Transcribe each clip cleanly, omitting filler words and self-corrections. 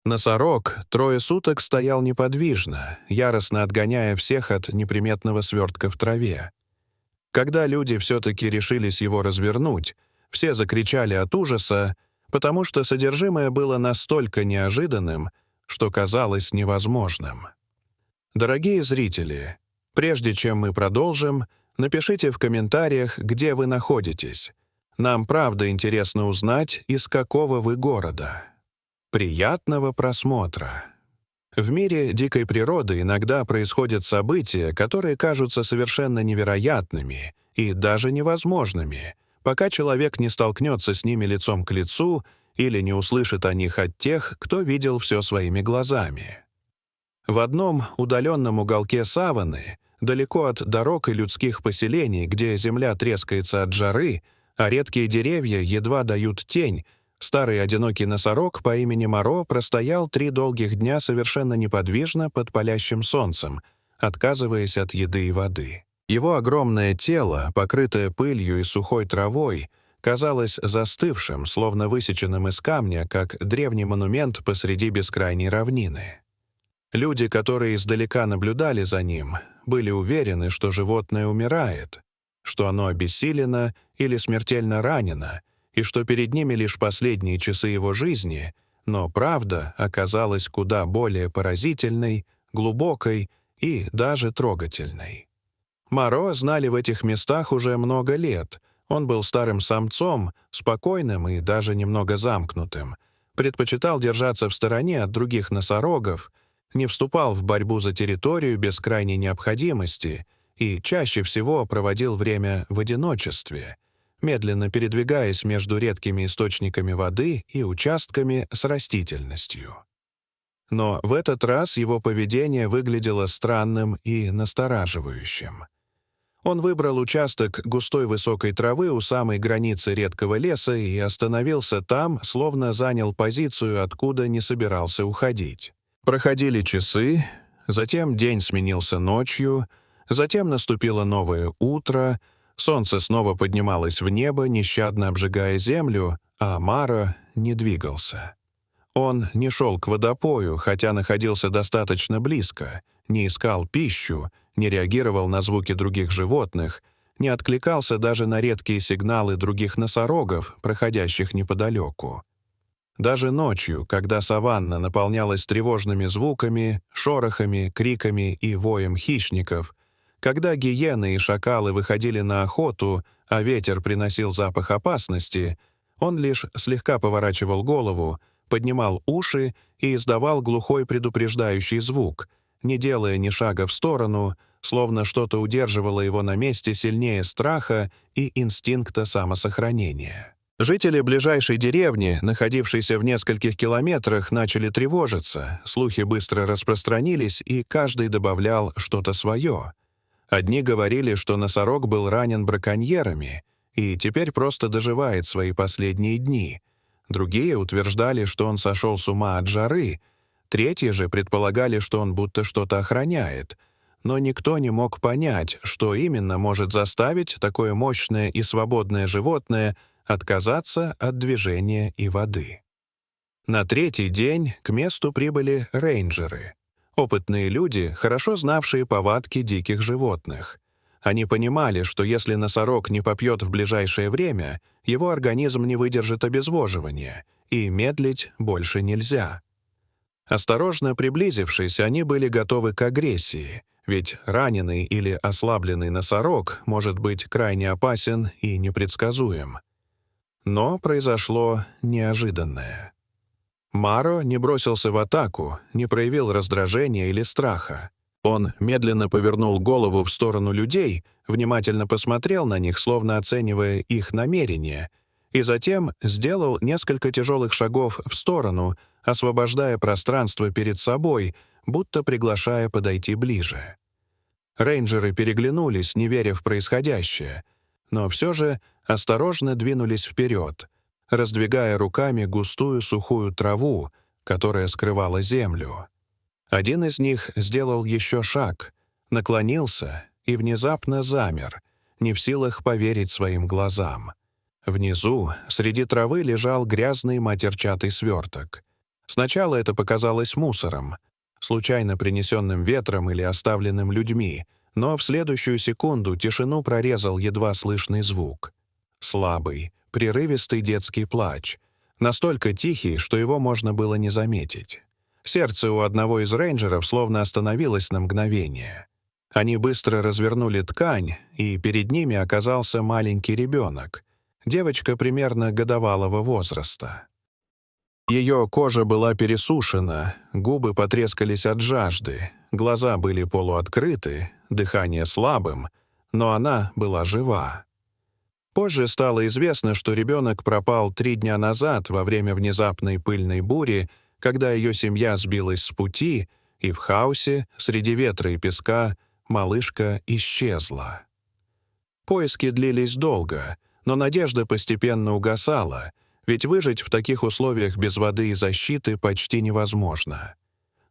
Носорог трое суток стоял неподвижно, яростно отгоняя всех от неприметного свертка в траве. Когда люди все-таки решились его развернуть, все закричали от ужаса, потому что содержимое было настолько неожиданным, что казалось невозможным. Дорогие зрители, прежде чем мы продолжим, напишите в комментариях, где вы находитесь. Нам правда интересно узнать, из какого вы города. Приятного просмотра! В мире дикой природы иногда происходят события, которые кажутся совершенно невероятными и даже невозможными, пока человек не столкнется с ними лицом к лицу или не услышит о них от тех, кто видел все своими глазами. В одном удаленном уголке саванны, далеко от дорог и людских поселений, где земля трескается от жары, а редкие деревья едва дают тень, старый одинокий носорог по имени Моро простоял 3 долгих дня совершенно неподвижно под палящим солнцем, отказываясь от еды и воды. Его огромное тело, покрытое пылью и сухой травой, казалось застывшим, словно высеченным из камня, как древний монумент посреди бескрайней равнины. Люди, которые издалека наблюдали за ним, были уверены, что животное умирает, что оно обессилено или смертельно ранено, и что перед ними лишь последние часы его жизни, но правда оказалась куда более поразительной, глубокой и даже трогательной. Моро знали в этих местах уже много лет. Он был старым самцом, спокойным и даже немного замкнутым, предпочитал держаться в стороне от других носорогов, не вступал в борьбу за территорию без крайней необходимости и чаще всего проводил время в одиночестве, медленно передвигаясь между редкими источниками воды и участками с растительностью. Но в этот раз его поведение выглядело странным и настораживающим. Он выбрал участок густой высокой травы у самой границы редкого леса и остановился там, словно занял позицию, откуда не собирался уходить. Проходили часы, затем день сменился ночью, затем наступило новое утро, солнце снова поднималось в небо, нещадно обжигая землю, а Моро не двигался. Он не шел к водопою, хотя находился достаточно близко, не искал пищу, не реагировал на звуки других животных, не откликался даже на редкие сигналы других носорогов, проходящих неподалеку. Даже ночью, когда саванна наполнялась тревожными звуками, шорохами, криками и воем хищников, когда гиены и шакалы выходили на охоту, а ветер приносил запах опасности, он лишь слегка поворачивал голову, поднимал уши и издавал глухой предупреждающий звук, не делая ни шага в сторону, словно что-то удерживало его на месте сильнее страха и инстинкта самосохранения. Жители ближайшей деревни, находившейся в нескольких километрах, начали тревожиться, слухи быстро распространились, и каждый добавлял что-то свое. Одни говорили, что носорог был ранен браконьерами и теперь просто доживает свои последние дни. Другие утверждали, что он сошел с ума от жары. Третьи же предполагали, что он будто что-то охраняет. Но никто не мог понять, что именно может заставить такое мощное и свободное животное отказаться от движения и воды. На 3-й день к месту прибыли рейнджеры. Опытные люди, хорошо знавшие повадки диких животных. Они понимали, что если носорог не попьет в ближайшее время, его организм не выдержит обезвоживания, и медлить больше нельзя. Осторожно приблизившись, они были готовы к агрессии, ведь раненый или ослабленный носорог может быть крайне опасен и непредсказуем. Но произошло неожиданное. Моро не бросился в атаку, не проявил раздражения или страха. Он медленно повернул голову в сторону людей, внимательно посмотрел на них, словно оценивая их намерения, и затем сделал несколько тяжелых шагов в сторону, освобождая пространство перед собой, будто приглашая подойти ближе. Рейнджеры переглянулись, не веря в происходящее, но все же осторожно двинулись вперед, раздвигая руками густую сухую траву, которая скрывала землю. Один из них сделал еще шаг, наклонился и внезапно замер, не в силах поверить своим глазам. Внизу, среди травы, лежал грязный матерчатый сверток. Сначала это показалось мусором, случайно принесенным ветром или оставленным людьми, но в следующую секунду тишину прорезал едва слышный звук. Слабый, прерывистый детский плач, настолько тихий, что его можно было не заметить. Сердце у одного из рейнджеров словно остановилось на мгновение. Они быстро развернули ткань, и перед ними оказался маленький ребенок, девочка примерно годовалого возраста. Ее кожа была пересушена, губы потрескались от жажды, глаза были полуоткрыты, дыхание слабым, но она была жива. Позже стало известно, что ребенок пропал 3 дня назад во время внезапной пыльной бури, когда ее семья сбилась с пути, и в хаосе, среди ветра и песка, малышка исчезла. Поиски длились долго, но надежда постепенно угасала, ведь выжить в таких условиях без воды и защиты почти невозможно.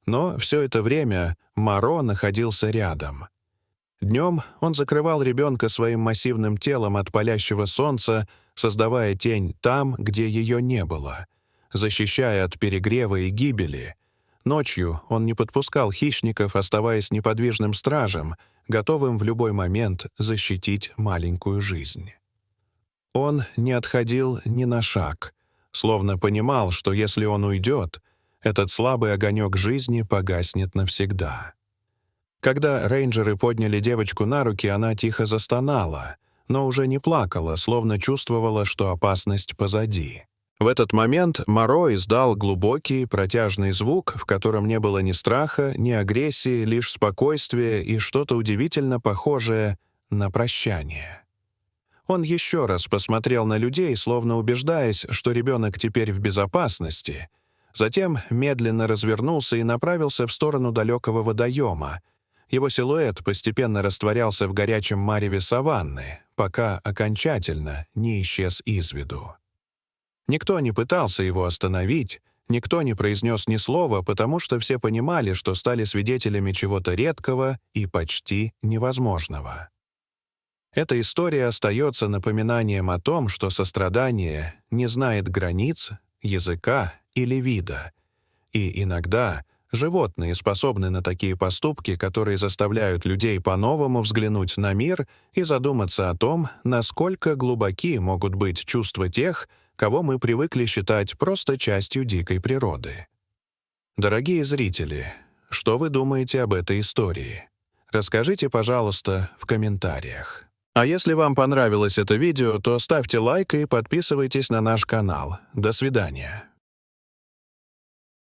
Но все это время Моро находился рядом. Днем он закрывал ребенка своим массивным телом от палящего солнца, создавая тень там, где ее не было, защищая от перегрева и гибели. Ночью он не подпускал хищников, оставаясь неподвижным стражем, готовым в любой момент защитить маленькую жизнь. Он не отходил ни на шаг, словно понимал, что если он уйдет, этот слабый огонек жизни погаснет навсегда. Когда рейнджеры подняли девочку на руки, она тихо застонала, но уже не плакала, словно чувствовала, что опасность позади. В этот момент Моро издал глубокий, протяжный звук, в котором не было ни страха, ни агрессии, лишь спокойствие и что-то удивительно похожее на прощание. Он еще раз посмотрел на людей, словно убеждаясь, что ребенок теперь в безопасности, затем медленно развернулся и направился в сторону далекого водоема. Его силуэт постепенно растворялся в горячем мареве саванны, пока окончательно не исчез из виду. Никто не пытался его остановить, никто не произнес ни слова, потому что все понимали, что стали свидетелями чего-то редкого и почти невозможного. Эта история остается напоминанием о том, что сострадание не знает границ, языка или вида, и иногда животные способны на такие поступки, которые заставляют людей по-новому взглянуть на мир и задуматься о том, насколько глубоки могут быть чувства тех, кого мы привыкли считать просто частью дикой природы. Дорогие зрители, что вы думаете об этой истории? Расскажите, пожалуйста, в комментариях. А если вам понравилось это видео, то ставьте лайк и подписывайтесь на наш канал. До свидания.